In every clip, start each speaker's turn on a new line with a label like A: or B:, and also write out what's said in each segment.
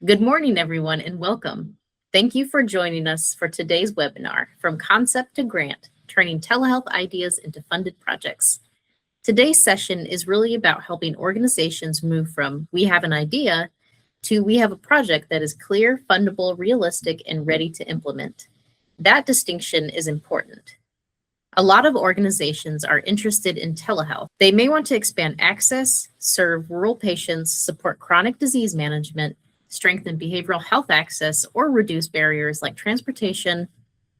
A: Good morning, everyone, and welcome. Thank you for joining us for today's webinar, From Concept to Grant, Turning Telehealth Ideas into Funded Projects. Today's session is really about helping organizations move from we have an idea to we have a project that is clear, fundable, realistic, and ready to implement. That distinction is important. A lot of organizations are interested in telehealth. They may want to expand access, serve rural patients, support chronic disease management, strengthen behavioral health access, or reduce barriers like transportation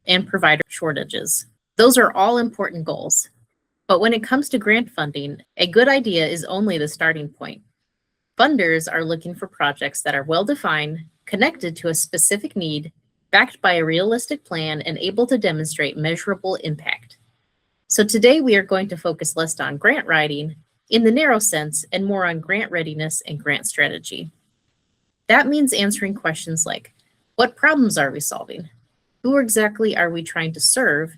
A: and provider shortages. Those are all important goals. But when it comes to grant funding, a good idea is only the starting point. Funders are looking for projects that are well-defined, connected to a specific need, backed by a realistic plan, and able to demonstrate measurable impact. So today we are going to focus less on grant writing in the narrow sense and more on grant readiness and grant strategy. That means answering questions like, what problems are we solving? Who exactly are we trying to serve?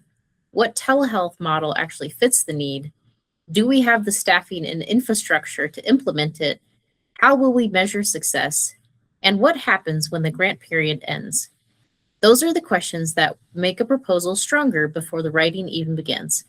A: What telehealth model actually fits the need? Do we have the staffing and infrastructure to implement it? How will we measure success? And what happens when the grant period ends? Those are the questions that make a proposal stronger before the writing even begins.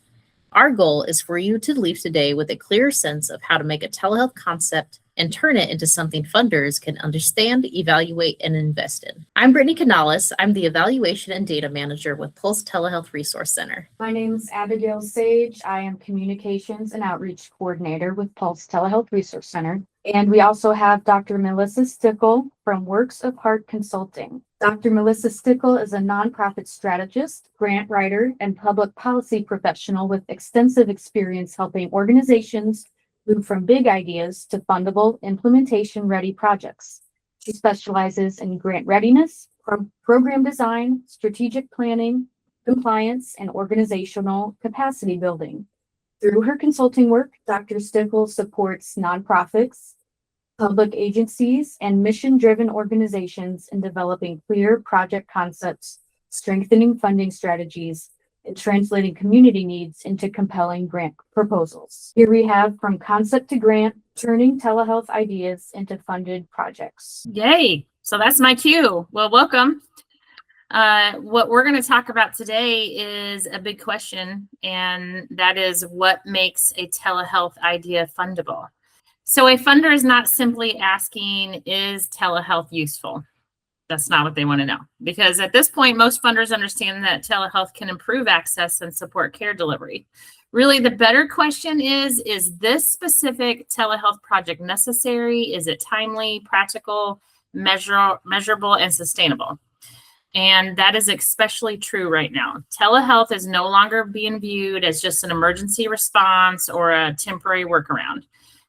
A: Our goal is for you to leave today with a clear sense of how to make a telehealth concept and turn it into something funders can understand, evaluate, and invest in. I'm Brittany Canales. I'm the Evaluation and Data Manager with Pulse Telehealth Resource Center.
B: My name is Abigail Sage. I am Communications and Outreach Coordinator with Pulse Telehealth Resource Center. And we also have Dr. Melissa Stickle from Works of Heart Consulting. Dr. Melissa Stickle is a nonprofit strategist, grant writer, and public policy professional with extensive experience helping organizations move from big ideas to fundable, implementation-ready projects. She specializes in grant readiness, program design, strategic planning, compliance, and organizational capacity building. Through her consulting work, Dr. Stickle supports nonprofits, public agencies, and mission-driven organizations in developing clear project concepts, strengthening funding strategies, and translating community needs into compelling grant proposals. Here we have From Concept to Grant, Turning Telehealth Ideas into Funded Projects.
C: Yay! So that's my cue. Well, welcome. What we're going to talk about today is a big question, and that is what makes a telehealth idea fundable. So a funder is not simply asking, is telehealth useful? That's not what they want to know, because at this point, most funders understand that telehealth can improve access and support care delivery. Really, the better question is this specific telehealth project necessary? Is it timely, practical, measurable, and sustainable? And that is especially true right now. Telehealth is no longer being viewed as just an emergency response or a temporary workaround.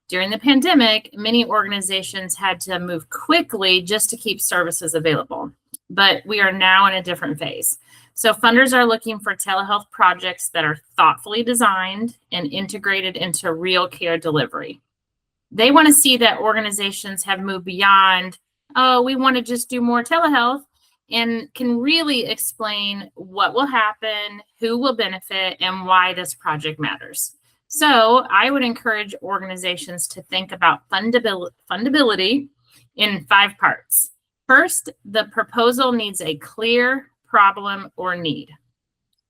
C: During the pandemic, many organizations had to move quickly just to keep services available. But we are now in a different phase. So funders are looking for telehealth projects that are thoughtfully designed and integrated into real care delivery. They want to see that organizations have moved beyond, oh, we want to just do more telehealth, and can really explain what will happen, who will benefit, and why this project matters. So I would encourage organizations to think about fundability in 5 parts. First, the proposal needs a clear problem or need.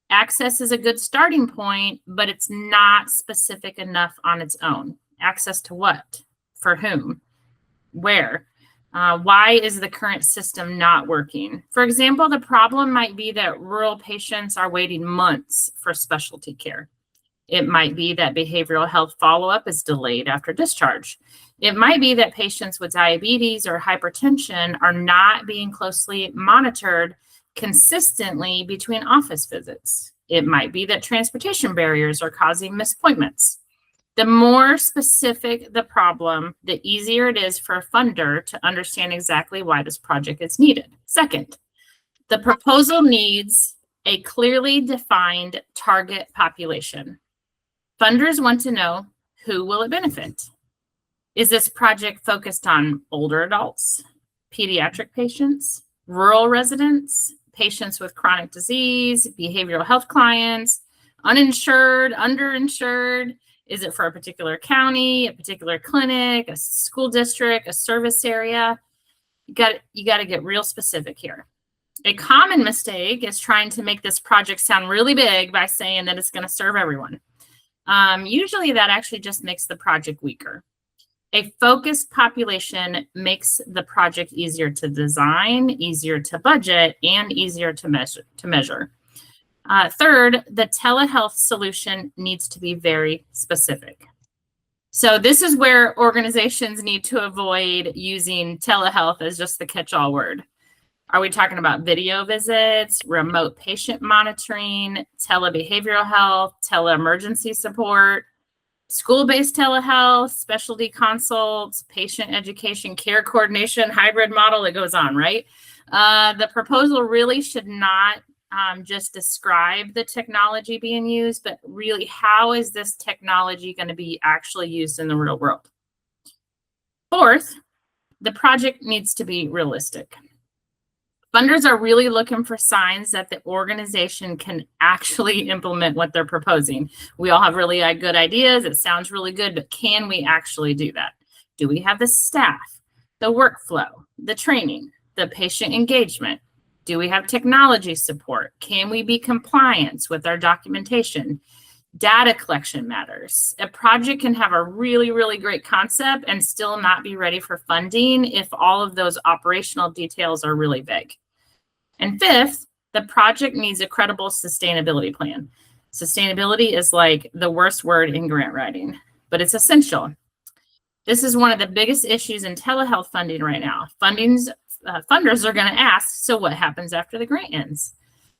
C: Access is a good starting point, but it's not specific enough on its own. Access to what? For whom? Where? Why is the current system not working? For example, the problem might be that rural patients are waiting months for specialty care. It might be that behavioral health follow-up is delayed after discharge. It might be that patients with diabetes or hypertension are not being closely monitored consistently between office visits. It might be that transportation barriers are causing missed appointments. The more specific the problem, the easier it is for a funder to understand exactly why this project is needed. Second, the proposal needs a clearly defined target population. Funders want to know, who will it benefit? Is this project focused on older adults, pediatric patients, rural residents, patients with chronic disease, behavioral health clients, uninsured, underinsured? Is it for a particular county, a particular clinic, a school district, a service area? You got to get real specific here. A common mistake is trying to make this project sound really big by saying that it's going to serve everyone. Usually that actually just makes the project weaker. A focused population makes the project easier to design, easier to budget, and easier to measure. Third, the telehealth solution needs to be very specific. So this is where organizations need to avoid using telehealth as just the catch-all word. Are we talking about video visits, remote patient monitoring, telebehavioral health, teleemergency support, school-based telehealth, specialty consults, patient education, care coordination, hybrid model? It goes on, right? The proposal really should not just describe the technology being used, but really how is this technology going to be actually used in the real world? Fourth, the project needs to be realistic. Funders are really looking for signs that the organization can actually implement what they're proposing. We all have really good ideas. It sounds really good, but can we actually do that? Do we have the staff, the workflow, the training, the patient engagement? Do we have technology support? Can we be compliant with our documentation? Data collection matters. A project can have a really, really great concept and still not be ready for funding if all of those operational details are really vague. And fifth, the project needs a credible sustainability plan. Sustainability is like the worst word in grant writing, but it's essential. This is one of the biggest issues in telehealth funding right now. Funders are going to ask, so what happens after the grant ends?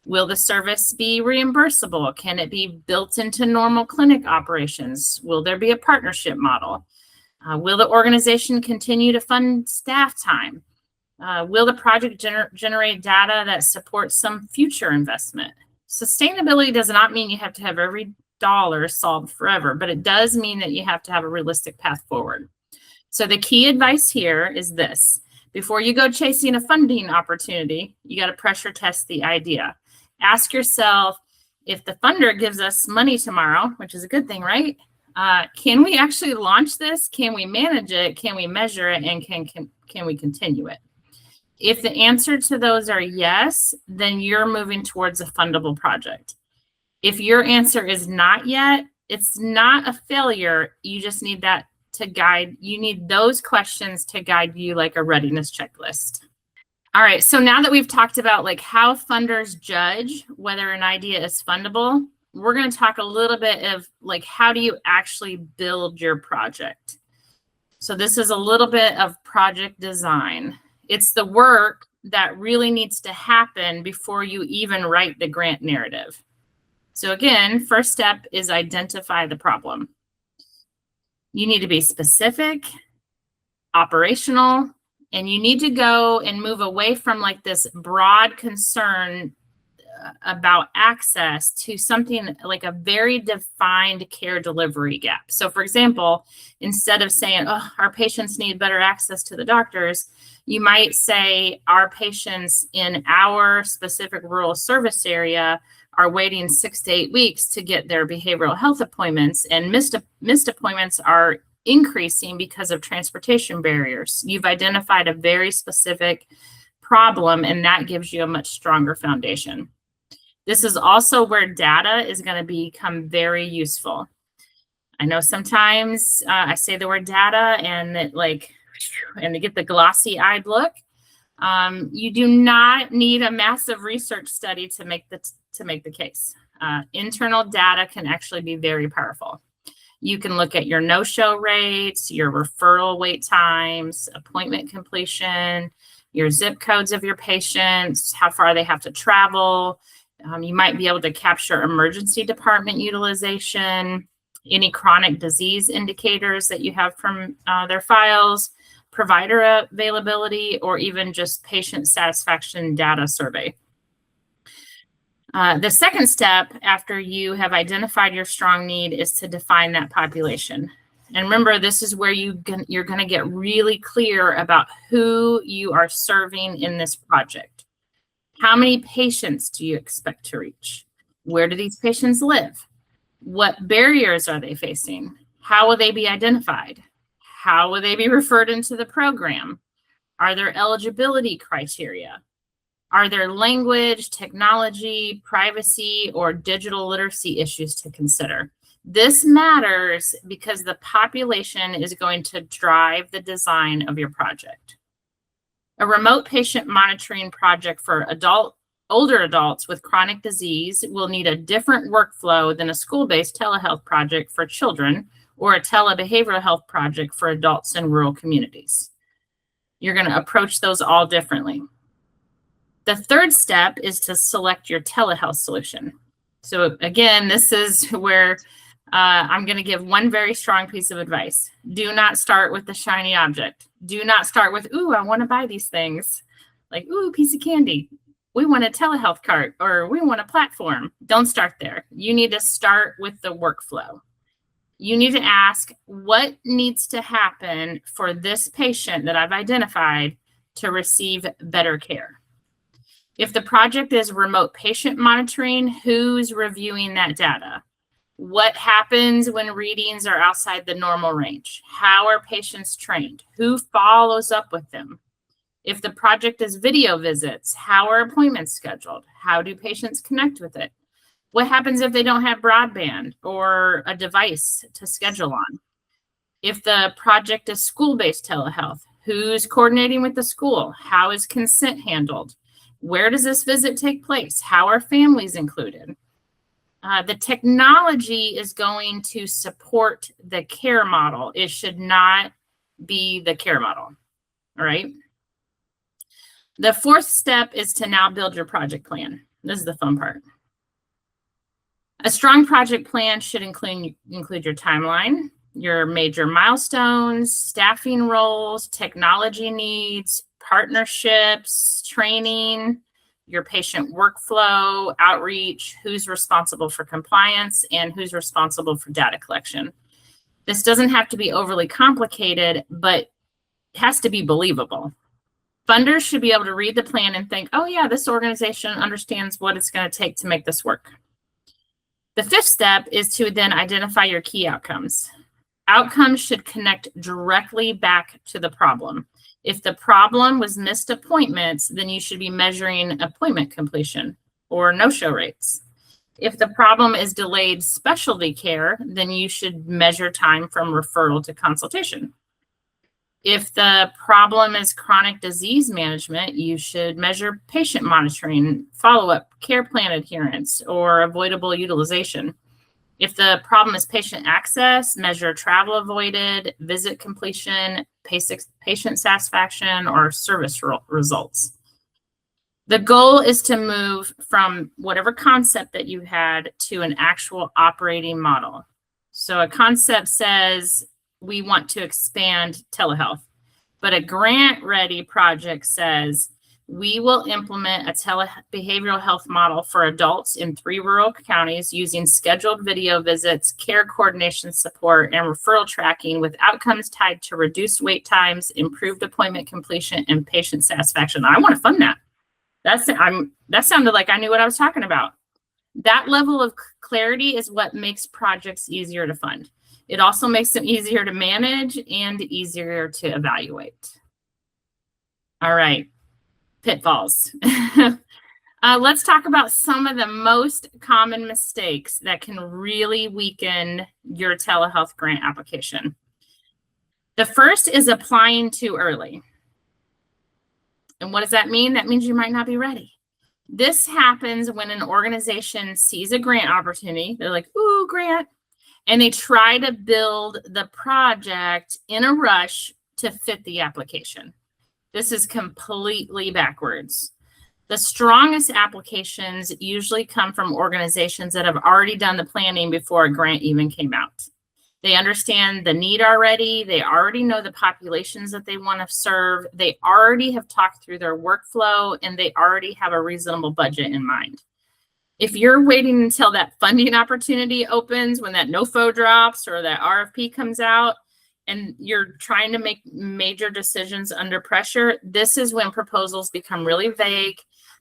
C: Will the service be reimbursable? Can it be built into normal clinic operations? Will there be a partnership model? Will the organization continue to fund staff time? Will the project generate data that supports some future investment? Sustainability does not mean you have to have every dollar solved forever, but it does mean that you have to have a realistic path forward. So the key advice here is this. Before you go chasing a funding opportunity, you got to pressure test the idea. Ask yourself, if the funder gives us money tomorrow, which is a good thing, right? Can we actually launch this? Can we manage it? Can we measure it? And can we continue it? If the answer to those are yes, then you're moving towards a fundable project. If your answer is not yet, it's not a failure. You just need that to guide. You need those questions to guide you like a readiness checklist. All right, so now that we've talked about like how funders judge whether an idea is fundable, we're going to talk a little bit of like how do you actually build your project. So this is a little bit of project design. It's the work that really needs to happen before you even write the grant narrative. So again, first step is identify the problem. You need to be specific, operational, and you need to go and move away from like this broad concern about access to something like a very defined care delivery gap. So for example, instead of saying, oh, our patients need better access to the doctors, you might say our patients in our specific rural service area are waiting 6 to 8 weeks to get their behavioral health appointments, and missed appointments are increasing because of transportation barriers. You've identified a very specific problem, and that gives you a much stronger foundation. This is also where data is going to become very useful. I know sometimes I say the word data and they get the glossy-eyed look. You do not need a massive research study to make the case. Internal data can actually be very powerful. You can look at your no-show rates, your referral wait times, appointment completion, your zip codes of your patients, how far they have to travel. You might be able to capture emergency department utilization, any chronic disease indicators that you have from their files, provider availability, or even just patient satisfaction data survey. The second step after you have identified your strong need is to define that population. And remember, this is where you're going to get really clear about who you are serving in this project. How many patients do you expect to reach? Where do these patients live? What barriers are they facing? How will they be identified? How will they be referred into the program? Are there eligibility criteria? Are there language, technology, privacy, or digital literacy issues to consider? This matters because the population is going to drive the design of your project. A remote patient monitoring project for older adults with chronic disease will need a different workflow than a school-based telehealth project for children or a telebehavioral health project for adults in rural communities. You're going to approach those all differently. The third step is to select your telehealth solution. So again, this is where I'm going to give one very strong piece of advice. Do not start with the shiny object. Do not start with, ooh, I want to buy these things. Like, ooh, piece of candy. We want a telehealth cart, or we want a platform. Don't start there. You need to start with the workflow. You need to ask, what needs to happen for this patient that I've identified to receive better care? If the project is remote patient monitoring, who's reviewing that data? What happens when readings are outside the normal range? How are patients trained? Who follows up with them? If the project is video visits, how are appointments scheduled? How do patients connect with it? What happens if they don't have broadband or a device to schedule on? If the project is school-based telehealth, who's coordinating with the school? How is consent handled? Where does this visit take place? How are families included? The technology is going to support the care model. It should not be the care model. All right. The fourth step is to now build your project plan. This is the fun part. A strong project plan should include your timeline, your major milestones, staffing roles, technology needs, partnerships, training, your patient workflow, outreach, who's responsible for compliance, and who's responsible for data collection. This doesn't have to be overly complicated, but it has to be believable. Funders should be able to read the plan and think, oh yeah, this organization understands what it's going to take to make this work. The fifth step is to then identify your key outcomes. Outcomes should connect directly back to the problem. If the problem was missed appointments, then you should be measuring appointment completion or no-show rates. If the problem is delayed specialty care, then you should measure time from referral to consultation. If the problem is chronic disease management, you should measure patient monitoring, follow-up, care plan adherence, or avoidable utilization. If the problem is patient access, measure travel avoided, visit completion, patient satisfaction, or service results. The goal is to move from whatever concept that you had to an actual operating model. So a concept says we want to expand telehealth, but a grant-ready project says we will implement a behavioral health model for adults in 3 rural counties using scheduled video visits, care coordination support, and referral tracking with outcomes tied to reduced wait times, improved appointment completion, and patient satisfaction. I want to fund that. That sounded like I knew what I was talking about. That level of clarity is what makes projects easier to fund. It also makes them easier to manage and easier to evaluate. All right. Pitfalls. Let's talk about some of the most common mistakes that can really weaken your telehealth grant application. The first is applying too early. And what does that mean? That means you might not be ready. This happens when an organization sees a grant opportunity. They're like, ooh, grant. And they try to build the project in a rush to fit the application. This is completely backwards. The strongest applications usually come from organizations that have already done the planning before a grant even came out. They understand the need already. They already know the populations that they want to serve. They already have talked through their workflow, and they already have a reasonable budget in mind. If you're waiting until that funding opportunity opens, when that NOFO drops or that RFP comes out, and you're trying to make major decisions under pressure, this is when proposals become really vague.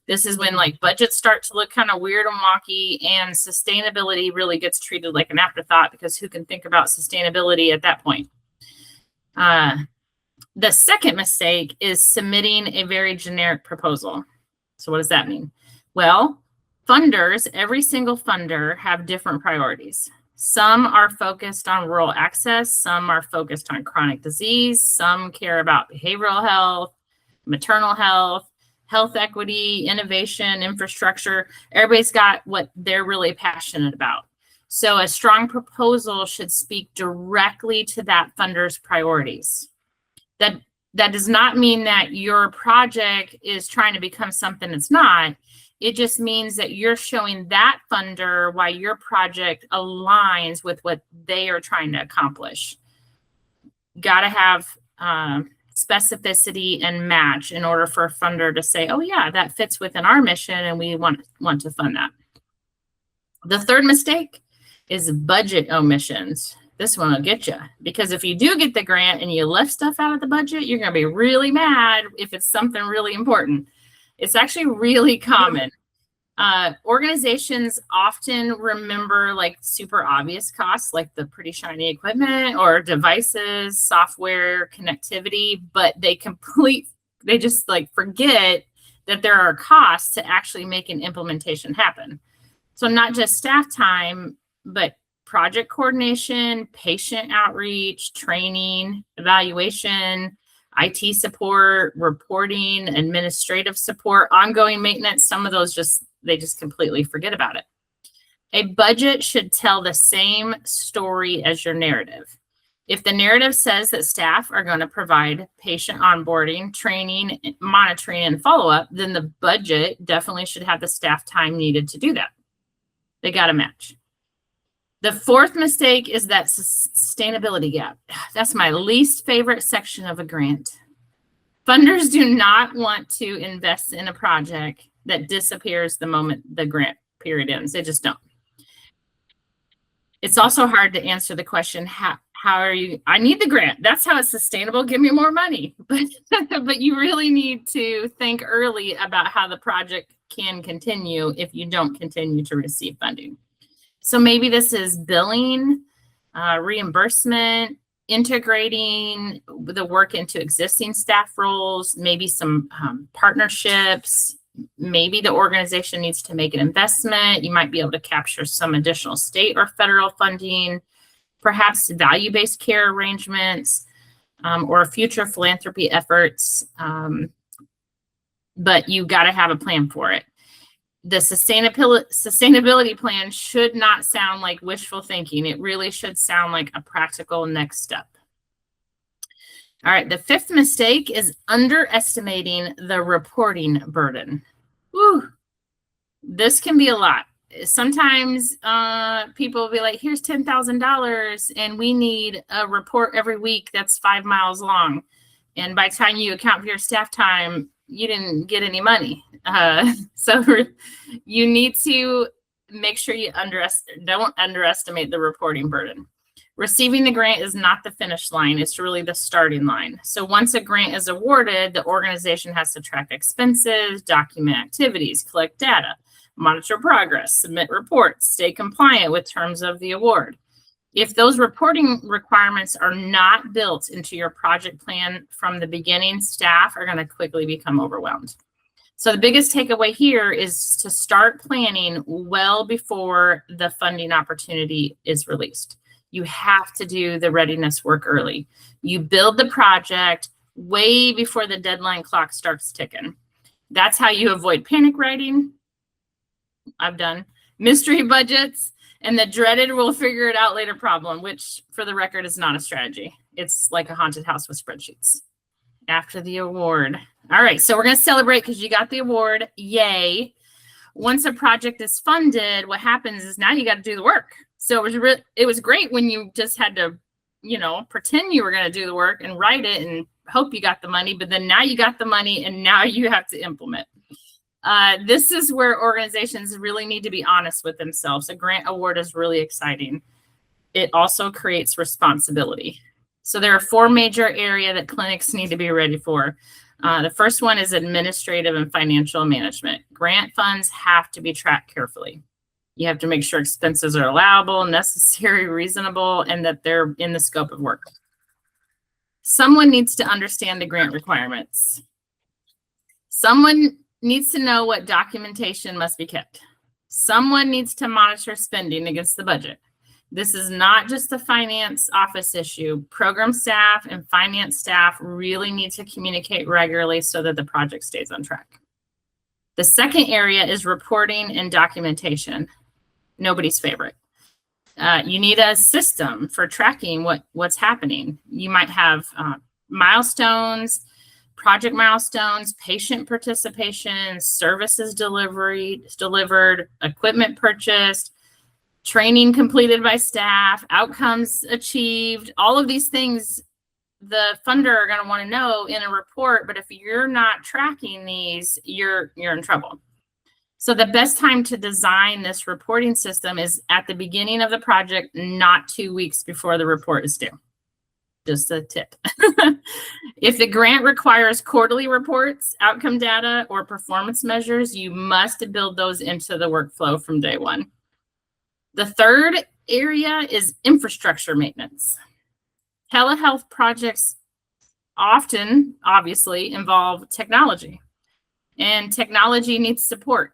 C: This is when like budgets start to look kind of weird and wonky, and sustainability really gets treated like an afterthought, because who can think about sustainability at that point? The second mistake is submitting a very generic proposal. So what does that mean? Well, funders, every single funder have different priorities. Some are focused on rural access, some are focused on chronic disease, some care about behavioral health, maternal health, health equity, innovation, infrastructure. Everybody's got what they're really passionate about. So a strong proposal should speak directly to that funder's priorities. That does not mean that your project is trying to become something it's not. It just means that you're showing that funder why your project aligns with what they are trying to accomplish. Got to have specificity and match in order for a funder to say, oh yeah, that fits within our mission and we want to fund that. The third mistake is budget omissions. This one will get you, because if you do get the grant and you left stuff out of the budget, you're going to be really mad if it's something really important. It's actually really common. Organizations often remember like super obvious costs, like the pretty shiny equipment or devices, software, connectivity, but they just like forget that there are costs to actually make an implementation happen. So not just staff time, but project coordination, patient outreach, training, evaluation, IT support, reporting, administrative support, ongoing maintenance. Some of those they just completely forget about it. A budget should tell the same story as your narrative. If the narrative says that staff are going to provide patient onboarding, training, monitoring, and follow-up, then the budget definitely should have the staff time needed to do that. They got to match. The fourth mistake is that sustainability gap. That's my least favorite section of a grant. Funders do not want to invest in a project that disappears the moment the grant period ends. They just don't. It's also hard to answer the question, how are you? I need the grant. That's how it's sustainable. Give me more money. But you really need to think early about how the project can continue if you don't continue to receive funding. So maybe this is billing, reimbursement, integrating the work into existing staff roles, maybe some partnerships. Maybe the organization needs to make an investment. You might be able to capture some additional state or federal funding, perhaps value-based care arrangements, or future philanthropy efforts. But you got to have a plan for it. The sustainability plan should not sound like wishful thinking. It really should sound like a practical next step. All right, the fifth mistake is underestimating the reporting burden. Woo. This can be a lot. Sometimes people will be like, here's $10,000 and we need a report every week that's 5 miles long. And by the time you account for your staff time, you didn't get any money. So you need to make sure you don't underestimate the reporting burden. Receiving the grant is not the finish line. It's really the starting line. So once a grant is awarded, the organization has to track expenses, document activities, collect data, monitor progress, submit reports, stay compliant with terms of the award. If those reporting requirements are not built into your project plan from the beginning, staff are going to quickly become overwhelmed. So the biggest takeaway here is to start planning well before the funding opportunity is released. You have to do the readiness work early. You build the project way before the deadline clock starts ticking. That's how you avoid panic writing. I've done mystery budgets and the dreaded we'll figure it out later problem, which for the record is not a strategy. It's like a haunted house with spreadsheets. After the award. All right, so we're going to celebrate because you got the award. Yay. Once a project is funded, what happens is now you got to do the work. So it was great when you just had to, pretend you were going to do the work and write it and hope you got the money. But then now you got the money and now you have to implement. This is where organizations really need to be honest with themselves. A grant award is really exciting. It also creates responsibility. So there are 4 major areas that clinics need to be ready for. The first one is administrative and financial management. Grant funds have to be tracked carefully. You have to make sure expenses are allowable, necessary, reasonable, and that they're in the scope of work. Someone needs to understand the grant requirements. Someone needs to know what documentation must be kept. Someone needs to monitor spending against the budget. This is not just a finance office issue. Program staff and finance staff really need to communicate regularly so that the project stays on track. The second area is reporting and documentation. Nobody's favorite. You need a system for tracking what's happening. You might have milestones, project milestones, patient participation, services delivered, equipment purchased, training completed by staff, outcomes achieved. All of these things the funder are going to want to know in a report, but if you're not tracking these, you're in trouble. So the best time to design this reporting system is at the beginning of the project, not 2 weeks before the report is due. Just a tip. If the grant requires quarterly reports, outcome data, or performance measures, you must build those into the workflow from day one. The third area is infrastructure maintenance. Telehealth projects often, obviously, involve technology, and technology needs support.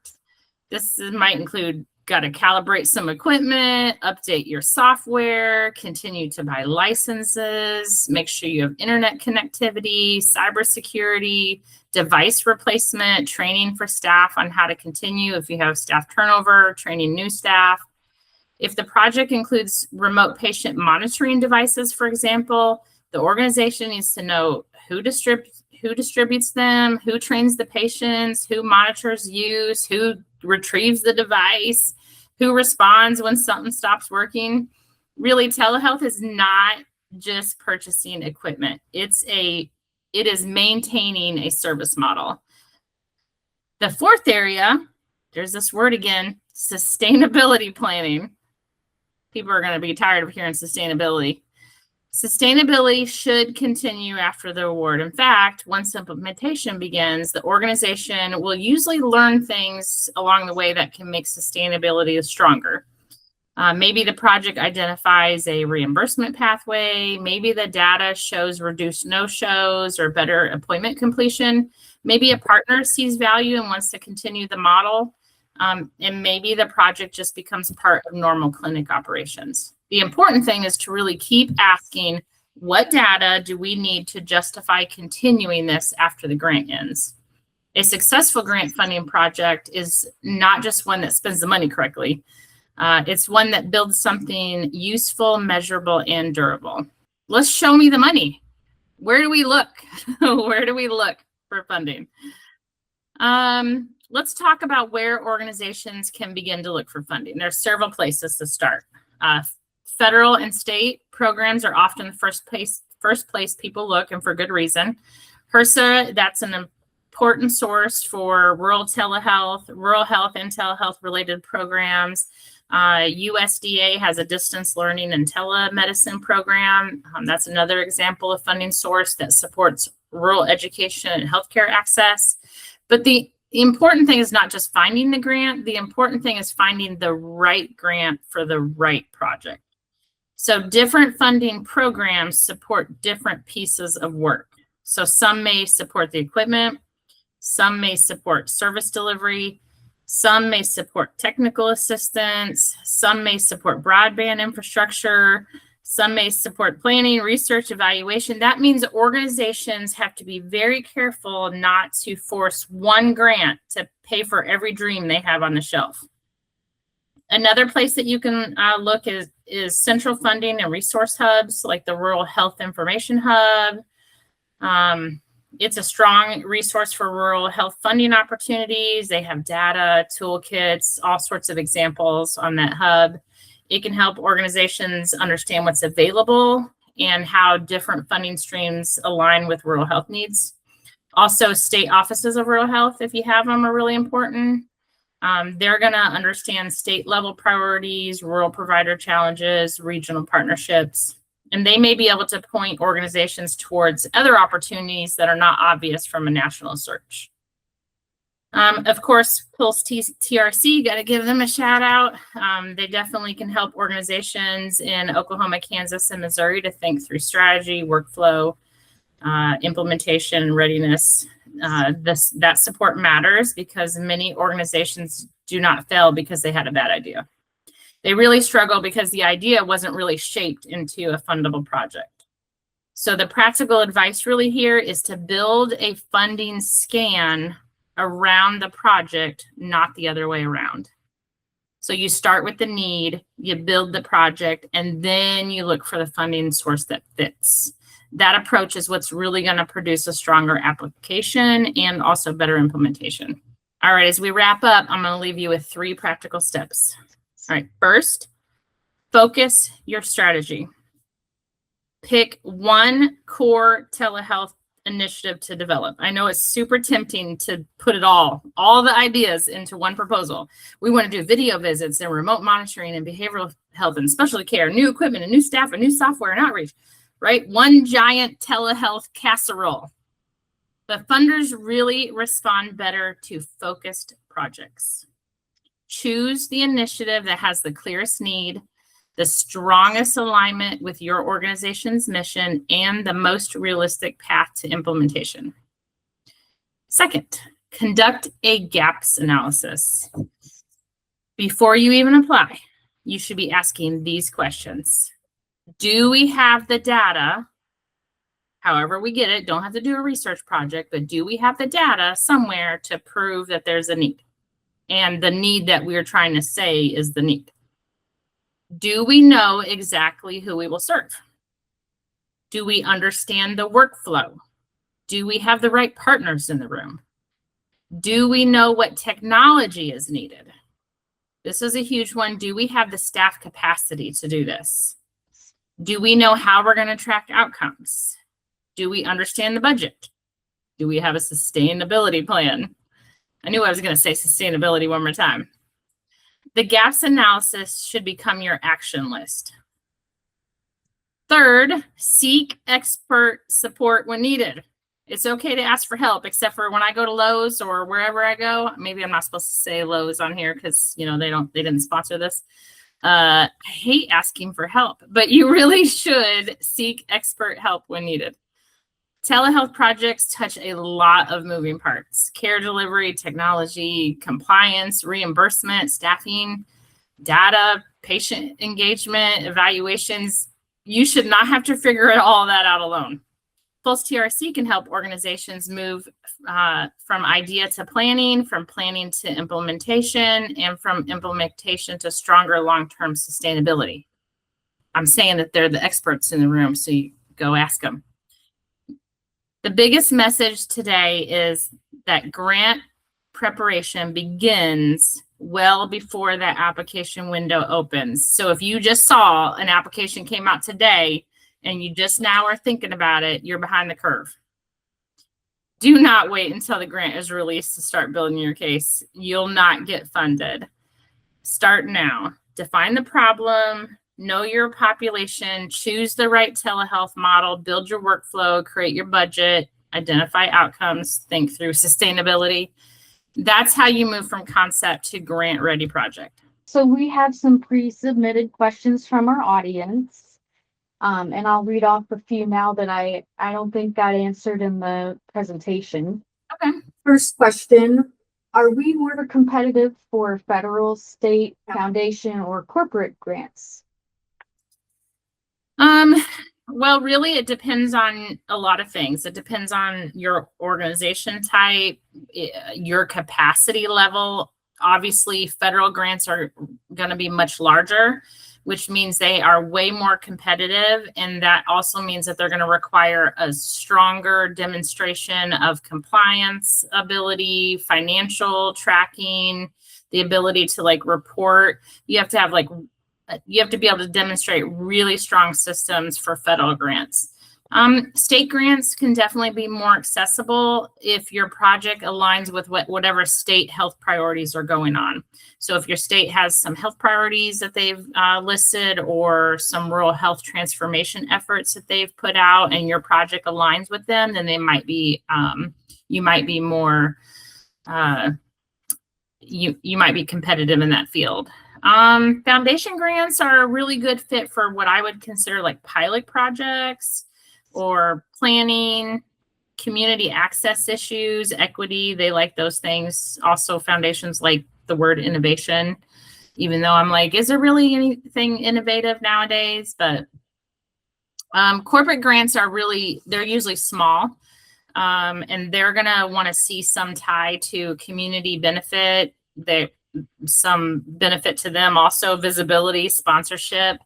C: This might include got to calibrate some equipment, update your software, continue to buy licenses, make sure you have internet connectivity, cybersecurity, device replacement, training for staff on how to continue if you have staff turnover, training new staff. If the project includes remote patient monitoring devices, for example, the organization needs to know who distributes them, who trains the patients, who monitors use, who retrieves the device, who responds when something stops working. Really, telehealth is not just purchasing equipment. It is maintaining a service model. The fourth area, there's this word again, sustainability planning. People are going to be tired of hearing sustainability. Sustainability should continue after the award. In fact, once implementation begins, the organization will usually learn things along the way that can make sustainability stronger. Maybe the project identifies a reimbursement pathway. Maybe the data shows reduced no-shows or better appointment completion. Maybe a partner sees value and wants to continue the model. And maybe the project just becomes part of normal clinic operations. The important thing is to really keep asking, what data do we need to justify continuing this after the grant ends? A successful grant funding project is not just one that spends the money correctly. It's one that builds something useful, measurable, and durable. Let's show me the money. Where do we look? Where do we look for funding? Let's talk about where organizations can begin to look for funding. There's several places to start. Federal and state programs are often the first place people look, and for good reason. HRSA, that's an important source for rural health and telehealth related programs. USDA has a distance learning and telemedicine program. That's another example of funding source that supports rural education and healthcare access. But the important thing is not just finding the grant. The important thing is finding the right grant for the right project. So different funding programs support different pieces of work. So some may support the equipment, some may support service delivery, some may support technical assistance, some may support broadband infrastructure, some may support planning, research, evaluation. That means organizations have to be very careful not to force one grant to pay for every dream they have on the shelf. Another place that you can look is central funding and resource hubs like the Rural Health Information Hub. It's a strong resource for rural health funding opportunities. They have data, toolkits, all sorts of examples on that hub. It can help organizations understand what's available and how different funding streams align with rural health needs. Also, state offices of rural health, if you have them, are really important. They're going to understand state level priorities, rural provider challenges, regional partnerships, and they may be able to point organizations towards other opportunities that are not obvious from a national search. Of course, PulseTRC, got to give them a shout out. They definitely can help organizations in Oklahoma, Kansas, and Missouri to think through strategy, workflow, implementation, readiness. That support matters because many organizations do not fail because they had a bad idea. They really struggle because the idea wasn't really shaped into a fundable project. So the practical advice really here is to build a funding scan around the project, not the other way around. So you start with the need, you build the project, and then you look for the funding source that fits. That approach is what's really going to produce a stronger application and also better implementation. All right, as we wrap up, I'm going to leave you with 3 practical steps. All right, first, focus your strategy. Pick one core telehealth initiative to develop. I know it's super tempting to put it all the ideas into one proposal. We want to do video visits and remote monitoring and behavioral health and specialty care, new equipment and new staff and new software and outreach, right? One giant telehealth casserole. But funders really respond better to focused projects. Choose the initiative that has the clearest need, the strongest alignment with your organization's mission, and the most realistic path to implementation. Second, conduct a gaps analysis. Before you even apply, you should be asking these questions. Do we have the data? However we get it, don't have to do a research project, but do we have the data somewhere to prove that there's a need? And the need that we're trying to say is the need. Do we know exactly who we will serve? Do we understand the workflow? Do we have the right partners in the room? Do we know what technology is needed? This is a huge one. Do we have the staff capacity to do this? Do we know how we're going to track outcomes? Do we understand the budget? Do we have a sustainability plan? I knew I was going to say sustainability one more time. The gaps analysis should become your action list. Third, seek expert support when needed. It's okay to ask for help, except for when I go to Lowe's or wherever I go. Maybe I'm not supposed to say Lowe's on here because they didn't sponsor this. I hate asking for help, but you really should seek expert help when needed. Telehealth projects touch a lot of moving parts: care delivery, technology, compliance, reimbursement, staffing, data, patient engagement, evaluations. You should not have to figure all that out alone. PulseTRC can help organizations move from idea to planning, from planning to implementation, and from implementation to stronger long-term sustainability. I'm saying that they're the experts in the room, so you go ask them. The biggest message today is that grant preparation begins well before that application window opens. So if you just saw an application came out today and you just now are thinking about it, you're behind the curve. Do not wait until the grant is released to start building your case. You'll not get funded. Start now. Define the problem. Know your population, choose the right telehealth model, build your workflow, create your budget, identify outcomes, think through sustainability. That's how you move from concept to grant-ready project.
B: So we have some pre-submitted questions from our audience, and I'll read off a few now that I don't think got answered in the presentation.
C: Okay.
B: First question, are we more competitive for federal, state, foundation, or corporate grants?
C: Well, really, it depends on a lot of things. It depends on your organization type, your capacity level. Obviously, federal grants are going to be much larger, which means they are way more competitive. And that also means that they're going to require a stronger demonstration of compliance ability, financial tracking, the ability to report. You have to have you have to be able to demonstrate really strong systems for federal grants. State grants can definitely be more accessible if your project aligns with whatever state health priorities are going on. So if your state has some health priorities that they've listed or some rural health transformation efforts that they've put out and your project aligns with them, then they might be, you might be more, you might be competitive in that field. Foundation grants are a really good fit for what I would consider pilot projects. or planning, community access issues, equity. They like those things. Also, foundations like the word innovation, even though I'm like, is there really anything innovative nowadays? But corporate grants are they're usually small. And they're going to want to see some tie to community benefit, some benefit to them, also visibility, sponsorship.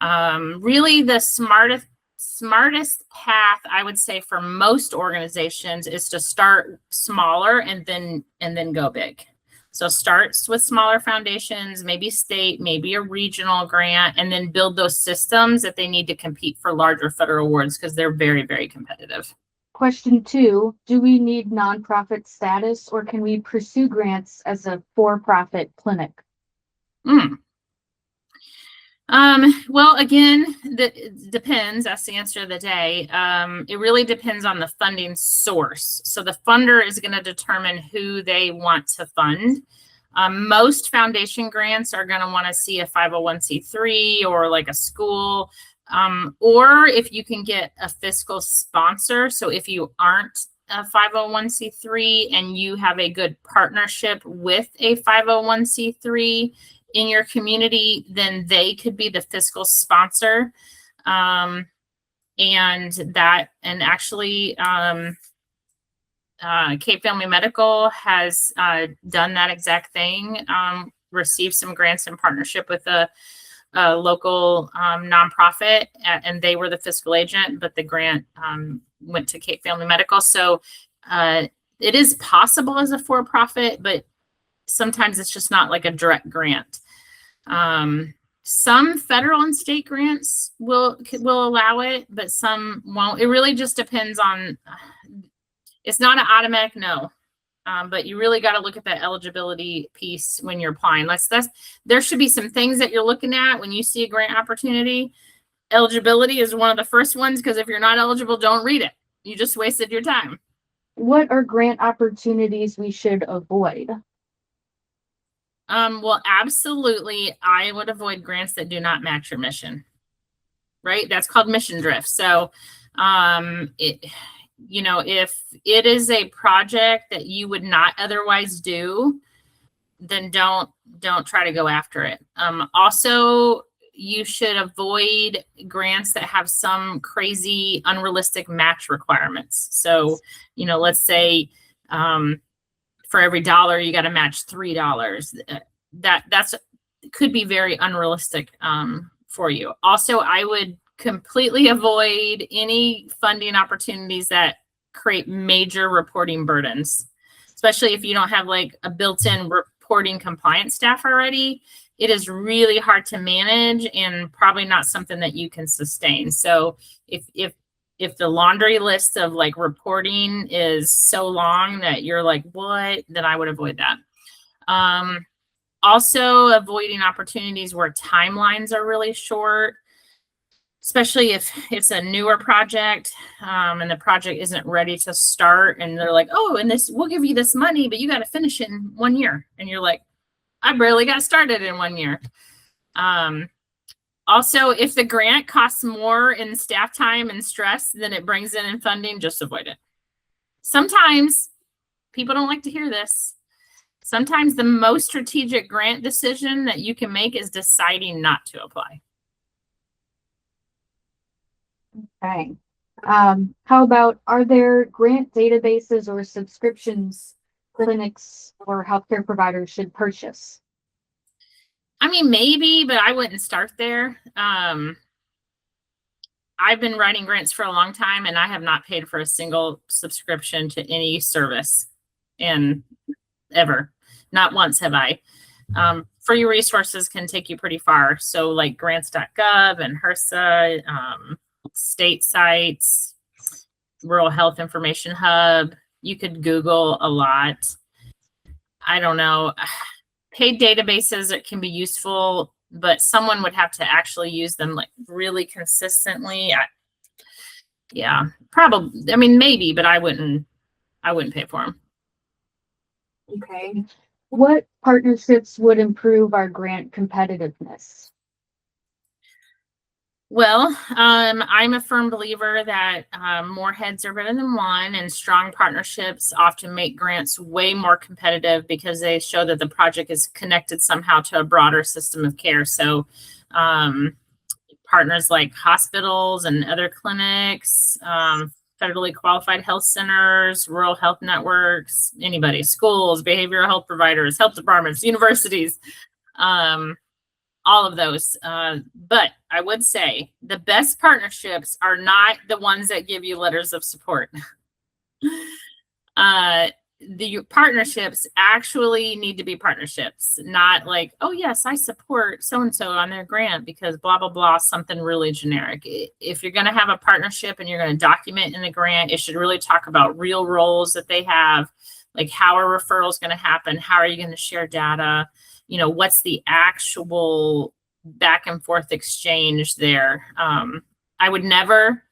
C: Really the smartest path, I would say, for most organizations is to start smaller and then go big. So starts with smaller foundations, maybe state, maybe a regional grant, and then build those systems that they need to compete for larger federal awards because they're very, very competitive.
B: Question 2, do we need nonprofit status or can we pursue grants as a for-profit clinic?
C: Well, again, that depends. That's the answer of the day. It really depends on the funding source. So the funder is going to determine who they want to fund. Most foundation grants are going to want to see a 501c3 or like a school, or if you can get a fiscal sponsor. So if you aren't a 501c3 and you have a good partnership with a 501c3 in your community, then they could be the fiscal sponsor. Actually, Cape Family Medical has done that exact thing, received some grants in partnership with a local nonprofit, and they were the fiscal agent, but the grant went to Cape Family Medical. So it is possible as a for-profit, but sometimes it's just not like a direct grant. Some federal and state grants will allow it, but some won't. It really just depends on, it's not an automatic no, but you really got to look at that eligibility piece when you're applying. There should be some things that you're looking at when you see a grant opportunity. Eligibility is one of the first ones, because if you're not eligible, don't read it. You just wasted your time.
B: What are grant opportunities we should avoid?
C: Well, absolutely. I would avoid grants that do not match your mission, right? That's called mission drift. So, if it is a project that you would not otherwise do, then don't try to go after it. Also, you should avoid grants that have some crazy, unrealistic match requirements. So, let's say, for every $1, you got to match $3. That's could be very unrealistic for you. Also, I would completely avoid any funding opportunities that create major reporting burdens, especially if you don't have like a built-in reporting compliance staff already. It is really hard to manage and probably not something that you can sustain. So if the laundry list of like reporting is so long that you're like, what, then I would avoid that. Also avoiding opportunities where timelines are really short, especially if it's a newer project, and the project isn't ready to start and they're like, oh, and we'll give you this money, but you got to finish it in 1 year. And you're like, I barely got started in 1 year. Also, if the grant costs more in staff time and stress than it brings in funding, just avoid it. Sometimes people don't like to hear this. Sometimes the most strategic grant decision that you can make is deciding not to apply.
B: Okay. How about, are there grant databases or subscriptions clinics or healthcare providers should purchase?
C: I mean, maybe, but I wouldn't start there. I've been writing grants for a long time, and I have not paid for a single subscription to any service, and ever, not once have I. Free resources can take you pretty far. So like grants.gov and HRSA, state sites, Rural Health Information Hub. You could Google a lot. I don't know. Paid databases that can be useful, but someone would have to actually use them like really consistently. Yeah, probably. I mean, maybe, but I wouldn't pay for them.
B: Okay. What partnerships would improve our grant competitiveness?
C: Well, I'm a firm believer that more heads are better than one, and strong partnerships often make grants way more competitive because they show that the project is connected somehow to a broader system of care. So, partners like hospitals and other clinics, federally qualified health centers, rural health networks, anybody, schools, behavioral health providers, health departments, universities. All of those. But I would say the best partnerships are not the ones that give you letters of support. The partnerships actually need to be partnerships, not like, oh, yes, I support so-and-so on their grant because blah, blah, blah, something really generic. If you're going to have a partnership and you're going to document in the grant, it should really talk about real roles that they have, like how are referrals going to happen? How are you going to share data? What's the actual back and forth exchange there? I would never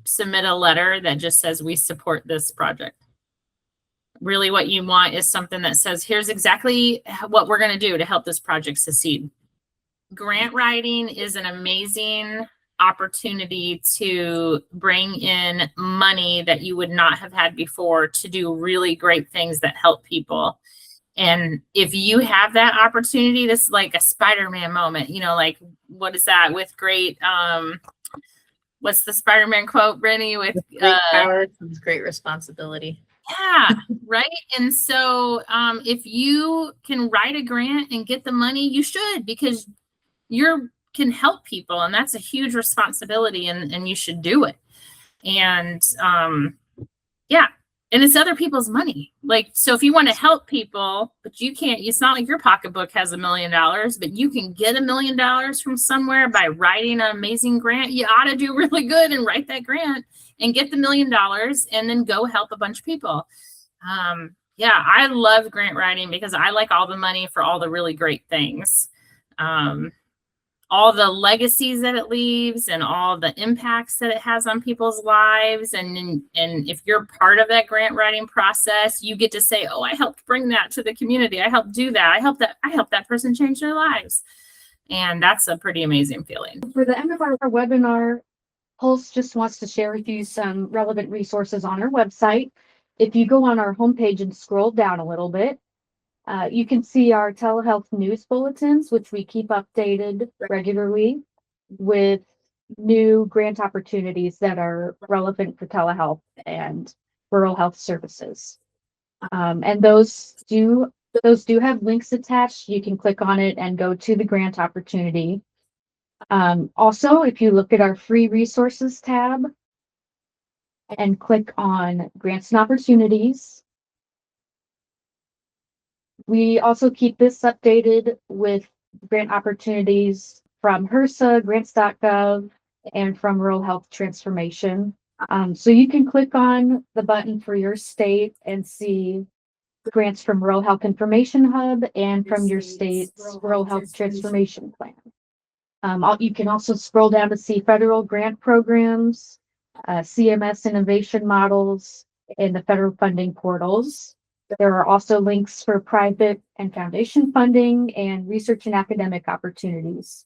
C: submit a letter that just says we support this project. Really what you want is something that says, here's exactly what we're going to do to help this project succeed. Grant writing is an amazing opportunity to bring in money that you would not have had before to do really great things that help people. And if you have that opportunity, this is like a Spider-Man moment, like what is that with great, what's the Spider-Man quote, Brittany, with
A: great power comes great responsibility.
C: Yeah, right. And so if you can write a grant and get the money, you should, because you can help people, and that's a huge responsibility, and you should do it. And yeah. And it's other people's money. Like, so if you want to help people, but you can't, it's not like your pocketbook has $1 million, but you can get $1 million from somewhere by writing an amazing grant. You ought to do really good and write that grant and get the $1 million and then go help a bunch of people. Yeah, I love grant writing because I like all the money for all the really great things. All the legacies that it leaves and all the impacts that it has on people's lives. And if you're part of that grant writing process, you get to say, oh, I helped bring that to the community. I helped do that. I helped that person change their lives. And that's a pretty amazing feeling.
B: For the end of our webinar, Pulse just wants to share with you some relevant resources on our website. If you go on our homepage and scroll down a little bit, you can see our telehealth news bulletins, which we keep updated regularly with new grant opportunities that are relevant for telehealth and rural health services. And those do have links attached. You can click on it and go to the grant opportunity. Also, if you look at our free resources tab and click on grants and opportunities, we also keep this updated with grant opportunities from HRSA, grants.gov, and from Rural Health Transformation. So you can click on the button for your state and see grants from Rural Health Information Hub and from your state's Rural Health Transformation Plan. You can also scroll down to see federal grant programs, CMS innovation models, and the federal funding portals. There are also links for private and foundation funding and research and academic opportunities.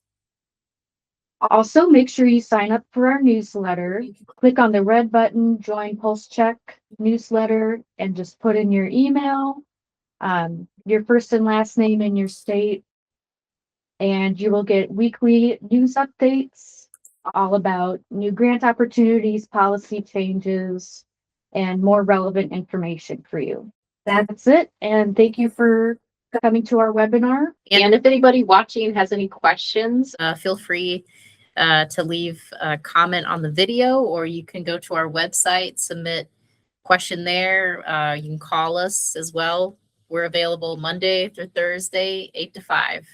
B: Also, make sure you sign up for our newsletter. Click on the red button, join Pulse Check newsletter, and just put in your email, your first and last name and your state, and you will get weekly news updates all about new grant opportunities, policy changes, and more relevant information for you. That's it. And thank you for coming to our webinar.
A: And if anybody watching has any questions, feel free to leave a comment on the video, or you can go to our website, submit question there. You can call us as well. We're available Monday through Thursday, 8 to 5.